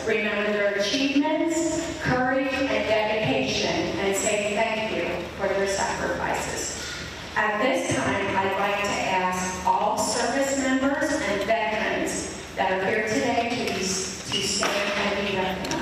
remember their achievements, courage, and dedication, and say thank you for their sacrifices. At this time, I'd like to ask all service members and veterans that are here today to stand and be recognized.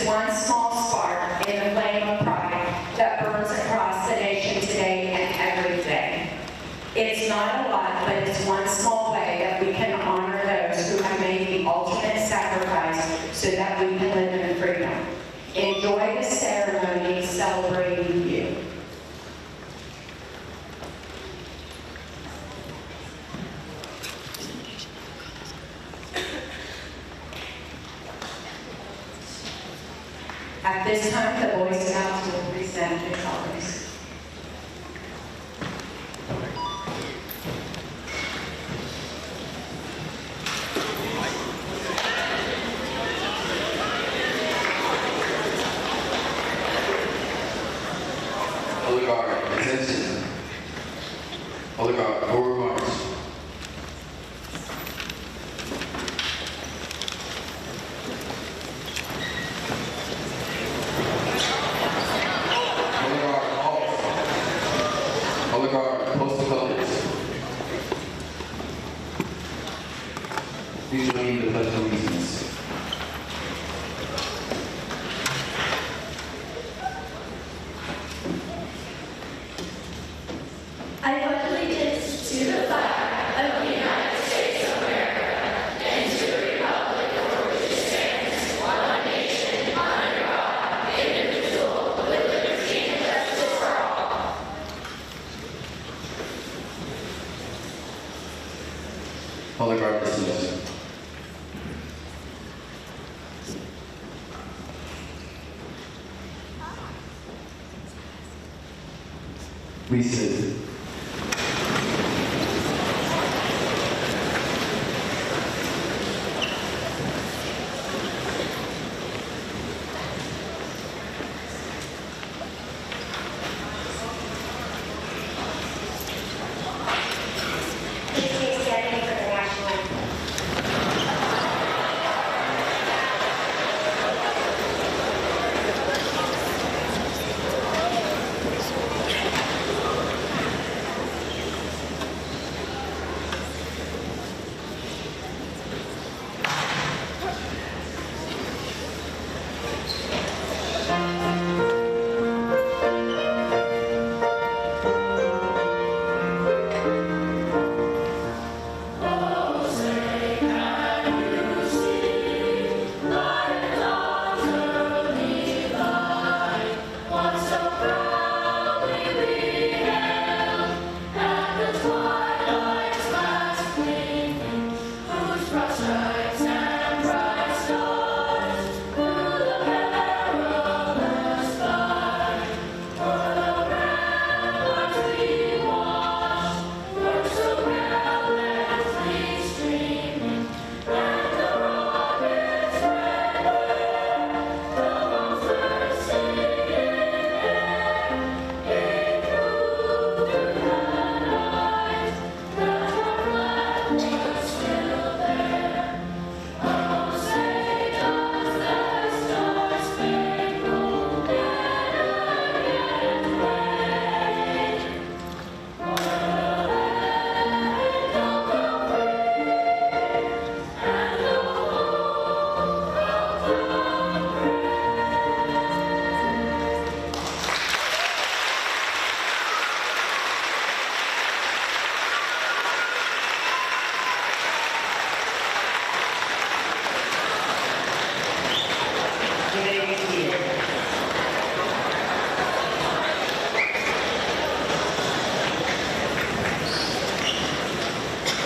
One small spark in the flame of pride that burns across the nation today and every day. It's not a lot, but it's one small way that we can honor those who have made the ultimate sacrifice so that we can live in freedom. Enjoy the ceremony celebrating you. At this time, the Boy Scouts will present the colors. Color guard, attention. Color guard, forward march. Color guard, post the colors. Please join me in the pledge of allegiance. I pledge allegiance to the flag of the United States of America and to the republic for which it stands, one nation, under God, indivisible, with liberty and justice for all. Color guard dismissed. Please sit.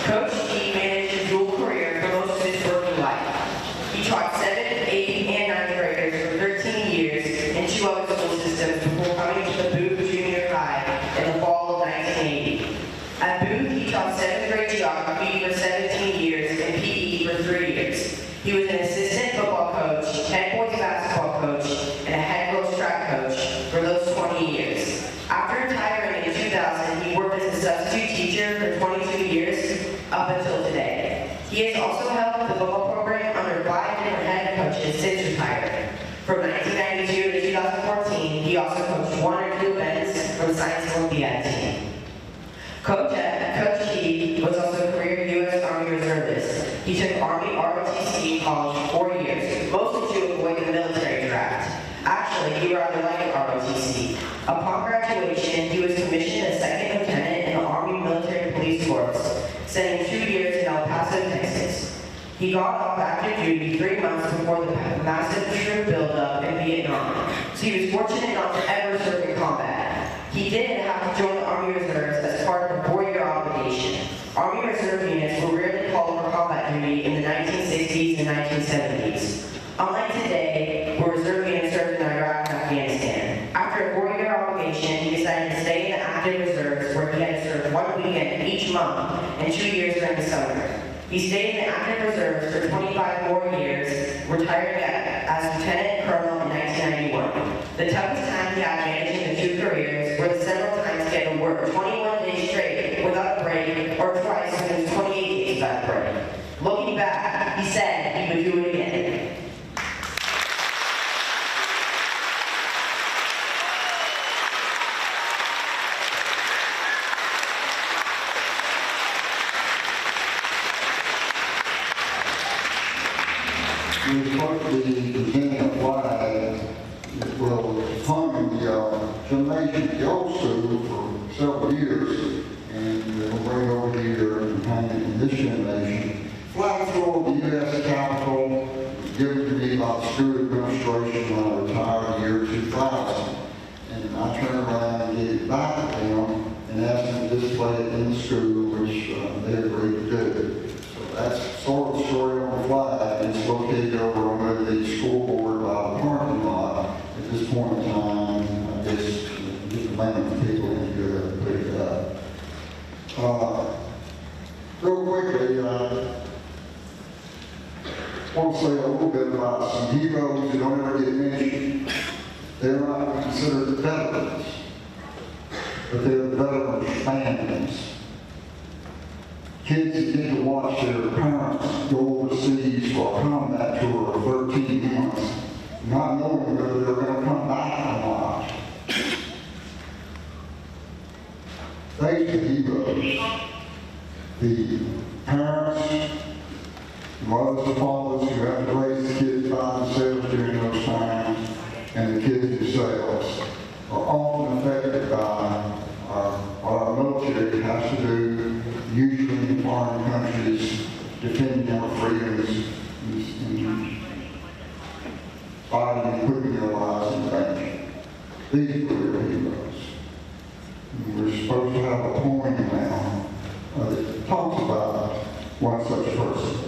Coach G. teacher for 22 years up until today. He has also held the football program under 5 different head coaches since retiring. From 1992 to 2014, he also coached 1 or 2 events from Science Olympiad team. Coach Keith was also a career U.S. Army reservist. He took Army ROTC in college for 4 years, mostly to avoid the military draft. Actually, he rather liked ROTC. Upon graduation, he was commissioned as second lieutenant in the Army Military Police Corps, spending 2 years in El Paso, Texas. He got off active duty 3 months before the massive troop buildup in Vietnam, so he was fortunate not to ever serve in combat. He did have to join the Army Reserves as part of a 4-year obligation. Army Reserve units were rarely called for combat duty in the 1960s and 1970s. Unlike today, where reserve units served in Iraq and Afghanistan. After a 4-year obligation, he decided to stay in the active reserves, where he had to serve 1 weekend each month and 2 years during the summer. He stayed in the active reserves for 25 more years, retiring as Lieutenant Colonel in 1991. The toughest time he had managing the 2 careers were the several times he had to work 21 days straight without a break, or twice when it was 28 days without a break. Looking back, he said he would do it again. We supposed to be presenting a flag that will hung in the gymnasium at the old school for several years, and we'll bring it over here and hang it in this gymnasium. Flag floor of the U.S. Capitol was given to me by the school administration when I retired in the year 2000. And I turned around and gave it back to them and asked them to display it in the school, which they agreed to do. That's sort of the story on the flag. It's located over on the school board by the parking lot. At this point in time, I guess get the land people in here and put it up. Real quickly, I want to say a little bit about some heroes who don't ever get mentioned. They're not considered veterans, but they're veterans' families. Kids that get to watch their parents go overseas for a combat tour of 13 months, not knowing whether they're going to come back or not. They are heroes. The parents, mothers and fathers who have to raise the kids by themselves during those times, and the kids themselves are often affected by what our military has to do, usually in foreign countries, defending our freedoms and fighting and putting their lives in danger. These were real heroes. And we're supposed to have a poem now that talks about one such person.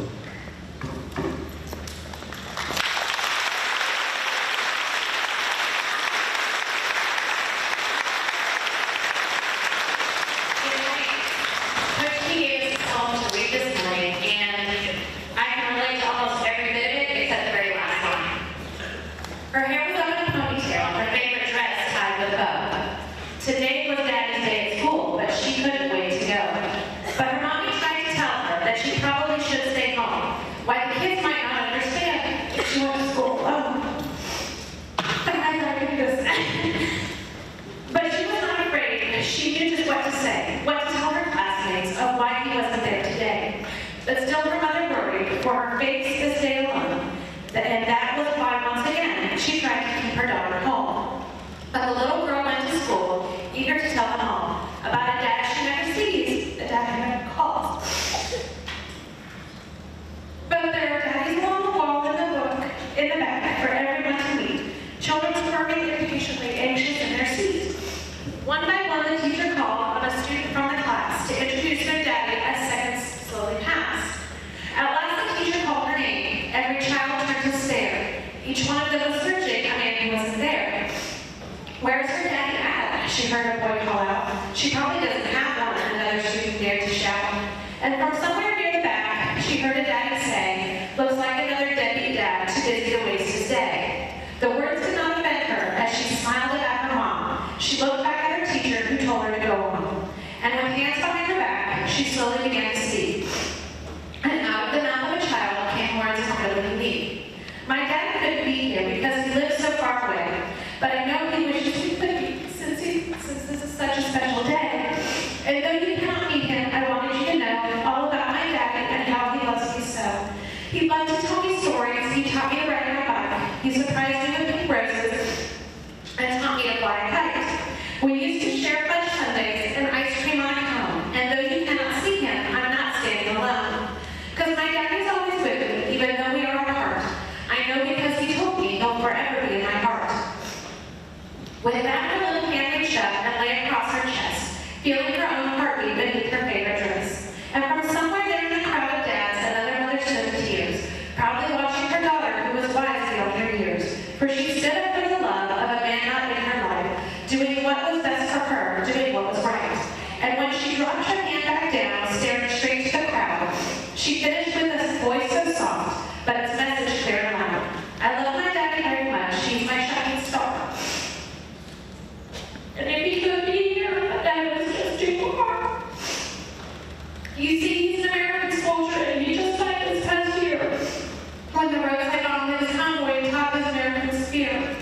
Today was Daddy's day at school, but she couldn't wait to go. But her mommy tried to tell her that she probably should stay home. Why the kids might not understand if she went to school alone. But I thought I could this. But she was not afraid. She knew just what to say, what to tell her classmates of why he wasn't there today. But still her mother worried for her face to stay alone. And that was why, once again, she tried to keep her daughter home. But the little girl went to school, eager to tell them all about a dad she never sees, a dad who never calls. But there are daddies along the wall in the book, in the back, for everyone to meet. Children squirming impatiently, anxious in their seats. One by one, the teacher called on a student from the class to introduce their daddy as seconds slowly passed. At last, the teacher called her name. Every child turned to stare. Each one of them was searching a man who wasn't there. "Where's her daddy at?" she heard a boy call out. "She probably doesn't have one," another student dared to shout. And from somewhere near the back, she heard a daddy say, "Looks like another deadbeat dad, too busy to waste his day." The words did not offend her as she smiled at her mom. She looked back at her teacher, who told her to go on. And with hands behind her back, she slowly began to speak. And out of the mouth of a child came words incredibly unique. My dad couldn't be here because he lives so far away, but I know he wishes he could be since this is such a special day. And though you cannot meet him, I wanted you to know all about my daddy and how he loves me so. He loved to tell me stories, he taught me to ride my bike, he surprised me with pink roses, and taught me to fly a kite. We used to share fudge sundaes and ice cream on a cone, and though you cannot see him, I'm not standing alone. Because my daddy's always with me, even though we are apart. I know because he told me he'll forever be in my heart. With that, her little hand reached up and lay across her chest, feeling her own heartbeat beneath her favorite dress. And from somewhere there in the crowd of dads, another mother stood in tears, proudly watching her daughter, who was wise beyond her years. For she stood up for the love of a man not in her life, doing what was best for her, doing what was right. And when she dropped her hand back down, staring straight to the crowd, she finished with a voice so soft, but its message clear and loud. I love my daddy very much. He's my shining star. And if he could be here, but that was just too far. You see, he's an American soldier, and he just died this past year. When the roadside on his convoy atop his American spear.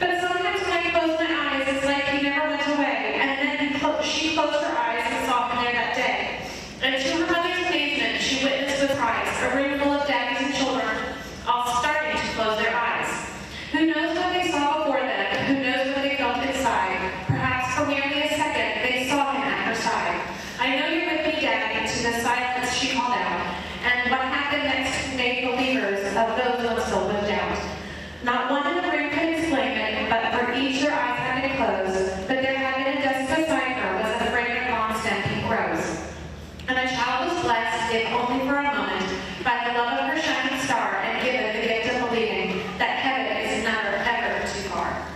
But sometimes when I close my eyes, it's like he never went away. And then she closed her eyes and saw him there that day. And to her mother's amazement, she witnessed with pride a room full of daddies and children, all starting to close their eyes. Who knows what they saw before them? Who knows what they felt inside? Perhaps for merely a second, they saw him at her side. I know you're with me, Dad, into the silence she called out. And what happened next made believers of those who still lived out. Not one in the room could explain it, but for each their eyes had been closed. But there had been a desk beside her was the fragrant long-stemmed pink rose. And a child was blessed, if only for a moment, by the love of her shining star and given the gift of believing that heaven is never, ever too far.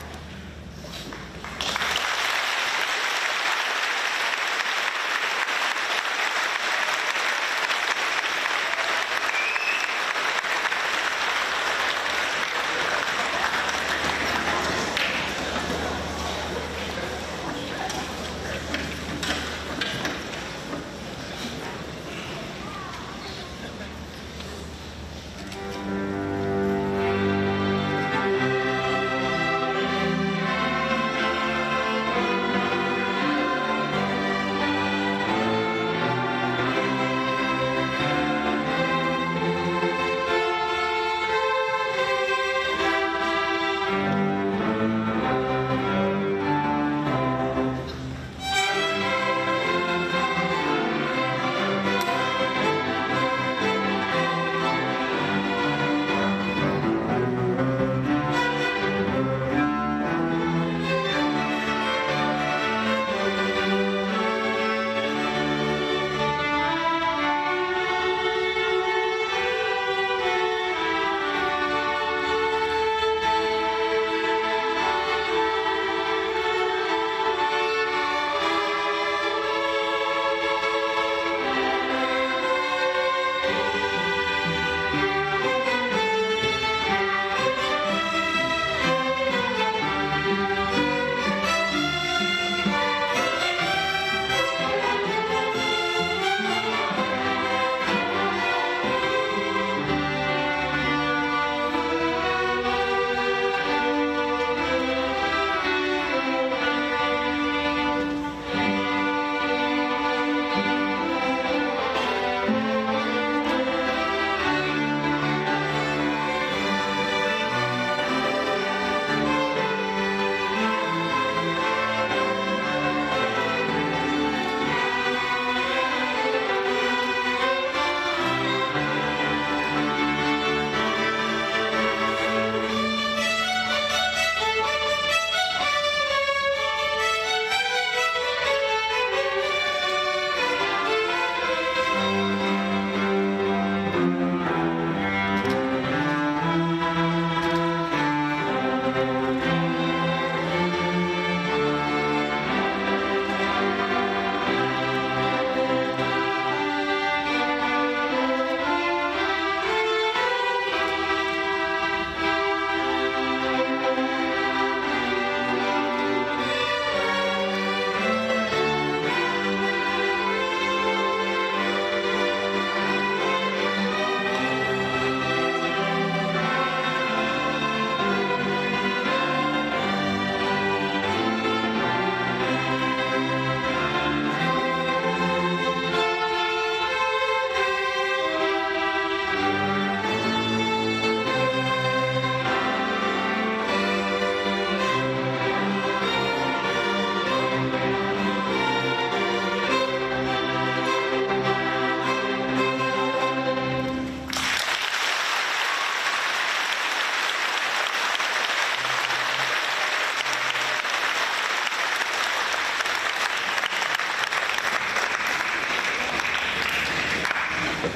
Chief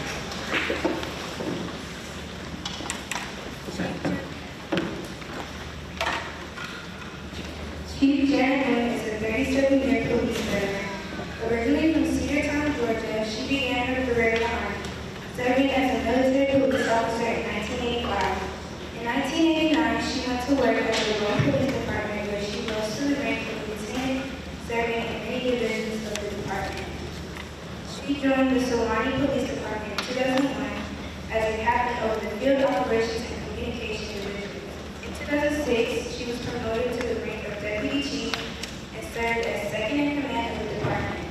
Jere is a 37-year police veteran. Originally from Cedartown, Georgia, she began her career in the Army, serving as a military police officer in 1985. In 1989, she went to work at the Royal Police Department, where she rose to the rank of lieutenant, serving in many divisions of the department. She joined the Solani Police Department in 2001 as a captain of the Field Operations and Communication Division. In 2006, she was promoted to the rank of deputy chief and served as second in command of the department.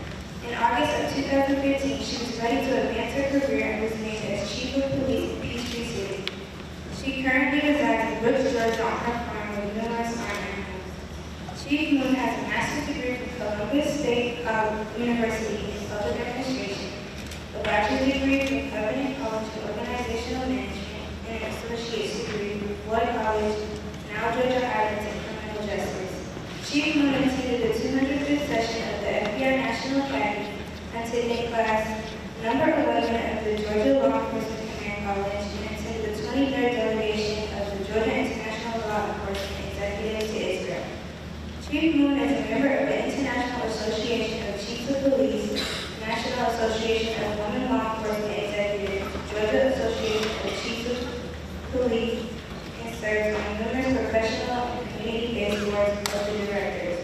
In August of 2015, she was ready to advance her career and was named as chief of police in Peachtree City. She currently resides in Brooks, Georgia on her farm with numerous farm animals. Chief Moon has a master's degree from Columbus State University in Public Administration, a bachelor's degree from Covenant College of Organizational Management, and an associate's degree from Floyd College, now Georgia Highlands in Criminal Justice. Chief Moon attended the 205th session of the FBI National Academy and attended class number 11 of the Georgia Law Enforcement Command College and attended the 23rd delegation of the Georgia International Law Enforcement Executive to Israel. Chief Moon is a member of the International Association of Chiefs of Police, National Association of Women Law Enforcement Executives, Georgia Association of Chiefs of Police, and serves on numerous professional and community-based boards of the directors.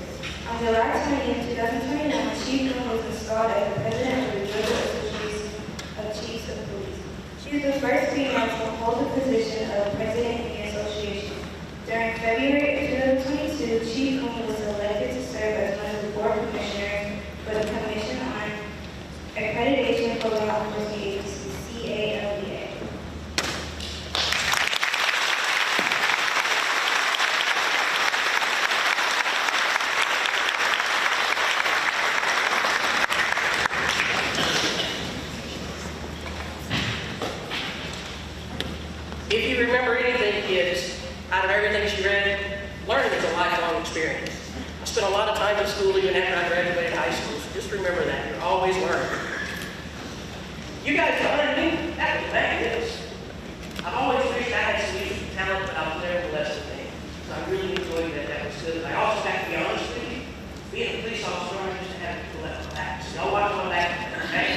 On July 20, 2021, Chief Moon was installed as the president of the Georgia Association of Chiefs of Police. She is the first female to hold the position of president in the association. During February of 2022, Chief Moon was elected to serve as one of the board commissioners for the Commission on Accreditation for Law Enforcement Agencies, CALBA. If you remember anything, kids, out of everything she read, learning is a lifelong experience. I spent a lot of time in school even after I graduated high school, so just remember that. You're always learning. You guys honored me? That was fabulous. I've always wished I had some musical talent, but I was never blessed with it. So I really enjoyed that. That was good. I also have to be honest with you. Being a police officer, I used to have people at my back. So y'all watch my back. Okay?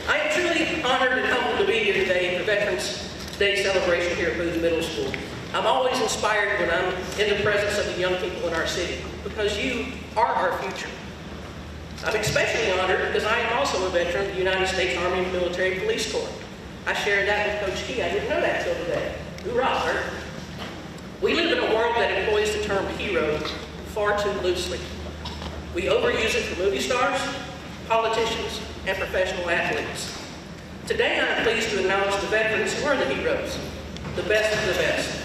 I am truly honored and humbled to be here today for Veterans Day celebration here at Booth Middle School. I'm always inspired when I'm in the presence of the young people in our city because you are our future. I'm especially honored because I am also a veteran of the United States Army and Military Police Corps. I shared that with Coach Key. I didn't know that till today. Hoorah, sir. We live in a world that employs the term hero far too loosely. We overuse it for movie stars, politicians, and professional athletes. Today, I'm pleased to acknowledge the veterans who are the heroes, the best of the best.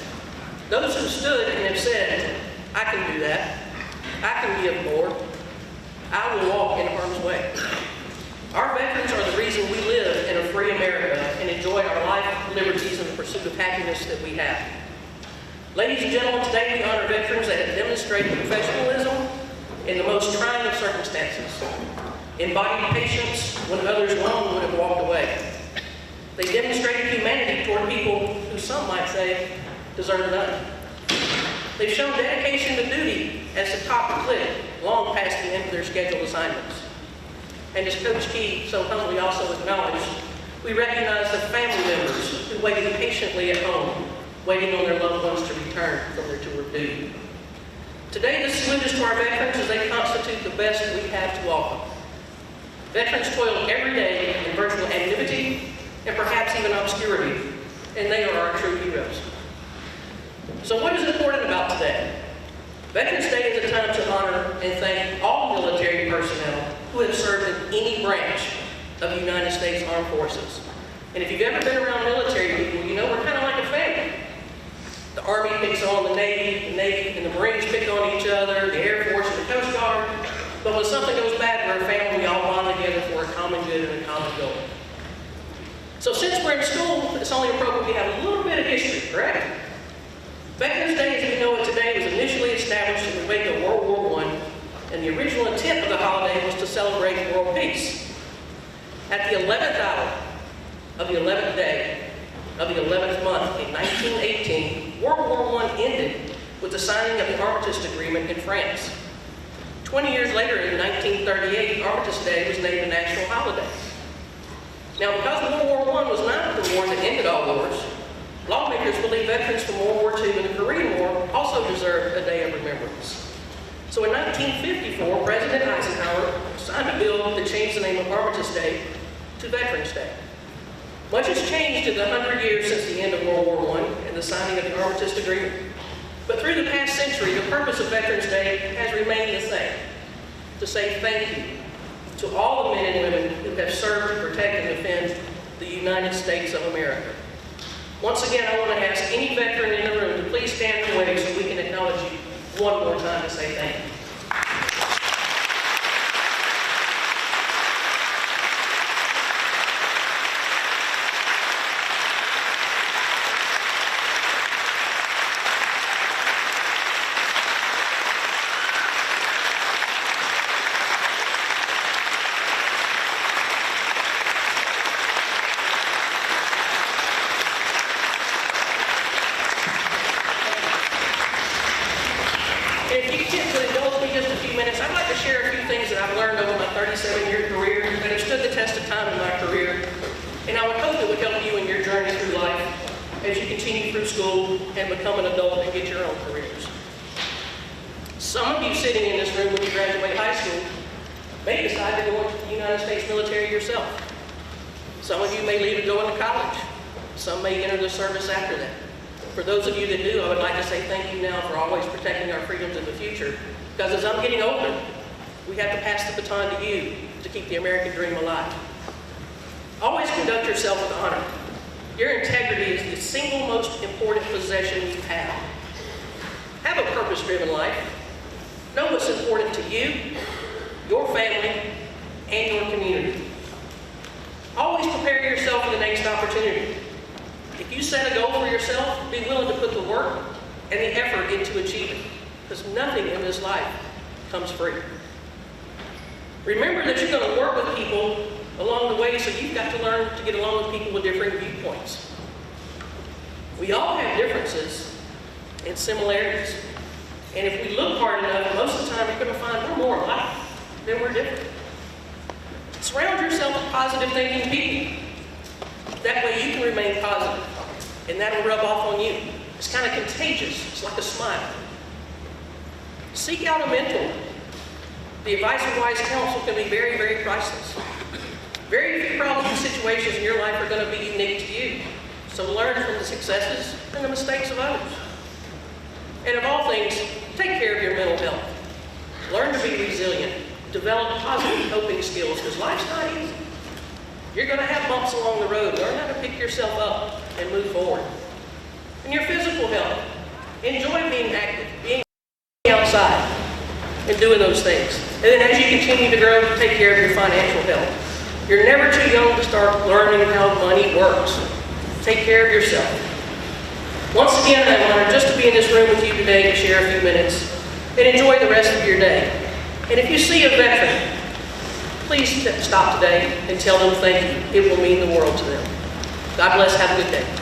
Those who stood and have said, I can do that, I can give more, I will walk in harm's way. Our veterans are the reason we live in a free America and enjoy our life, liberties, and the pursuit of happiness that we have. Ladies and gentlemen, today we honor veterans that have demonstrated professionalism in the most trying of circumstances, embodied patience when others alone would have walked away. They demonstrated humanity toward people who some might say deserve none. They've shown dedication to duty as the top click long past the end of their scheduled assignments. And as Coach Key so humbly also acknowledged, we recognize the family members who waited patiently at home, waiting on their loved ones to return from their tour of duty. Today, the salute is to our veterans as they constitute the best we have to offer. Veterans toil every day in virtual anonymity and perhaps even obscurity, and they are our true heroes. So what is important about today? Veterans Day is a time to honor and thank all military personnel who have served in any branch of the United States Armed Forces. And if you've ever been around military people, you know we're kind of like a family. The Army picks on the Navy and the Marines pick on each other, the Air Force and the Coast Guard. But when something goes bad, we're a family, we all bond together for a common good and a common goal. So since we're in school, it's only appropriate we have a little bit of history, correct? Veterans Day, as we know it today, was initially established in the wake of World War I, and the original intent of the holiday was to celebrate world peace. At the 11th hour of the 11th day of the 11th month in 1918, World War I ended with the signing of the Armistice Agreement in France. 20 years later, in 1938, Armistice Day was named a national holiday. Now, because World War I was not the war that ended all wars, lawmakers believe veterans from World War II and the Korean War also deserve a day of remembrance. So in 1954, President Eisenhower signed a bill that changed the name of Armistice Day to Veterans Day. Much has changed in the 100 years since the end of World War I and the signing of the Armistice Agreement. But through the past century, the purpose of Veterans Day has remained the same: to say thank you to all the men and women who have served to protect and defend the United States of America. Once again, I want to ask any veteran in the room to please stand and wave so we can acknowledge you one more time to say thank you. And become an adult and get your own careers. Some of you sitting in this room when you graduate high school may decide to go into the United States military yourself. Some of you may leave and go into college. Some may enter the service after that. For those of you that do, I would like to say thank you now for always protecting our freedoms in the future. Because as I'm getting older, we have to pass the baton to you to keep the American dream alive. Always conduct yourself with honor. Your integrity is the single most important possession you have. Have a purpose-driven life. Know what's important to you, your family, and your community. Always prepare yourself for the next opportunity. If you set a goal for yourself, be willing to put the work and the effort into achieving it, because nothing in this life comes free. Remember that you're going to work with people along the way, so you've got to learn to get along with people with different viewpoints. We all have differences and similarities. And if we look hard enough, most of the time you're going to find we're more alike than we're different. Surround yourself with positive thinking people. That way you can remain positive, and that'll rub off on you. It's kind of contagious. It's like a smile. Seek out a mentor. The advice of wise counsel can be very, very priceless. Very few problems and situations in your life are going to be unique to you. So learn from the successes and the mistakes of others. And of all things, take care of your mental health. Learn to be resilient. Develop positive coping skills, because life's not easy. You're going to have bumps along the road. Learn how to pick yourself up and move forward. And your physical health. Enjoy being active, being outside, and doing those things. And then as you continue to grow, take care of your financial health. You're never too young to start learning how money works. Take care of yourself. Once again, I'm honored just to be in this room with you today to share a few minutes and enjoy the rest of your day. And if you see a veteran, please stop today and tell them thank you. It will mean the world to them. God bless. Have a good day.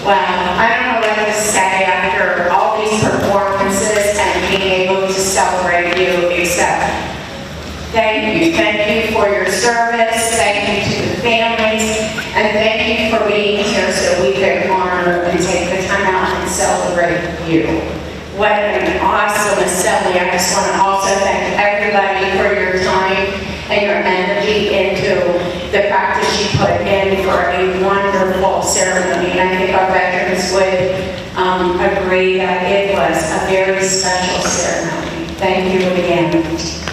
Well, I don't know what to say after all these performances and being able to celebrate you, except thank you. Thank you for your service. Thank you to the families. And thank you for being here so we could honor and take the time out and celebrate you. What an awesome assembly. I just want to also thank everybody for your time and your energy into the practice you put in for a wonderful ceremony. And I think our veterans would agree that it was a very special ceremony. Thank you again.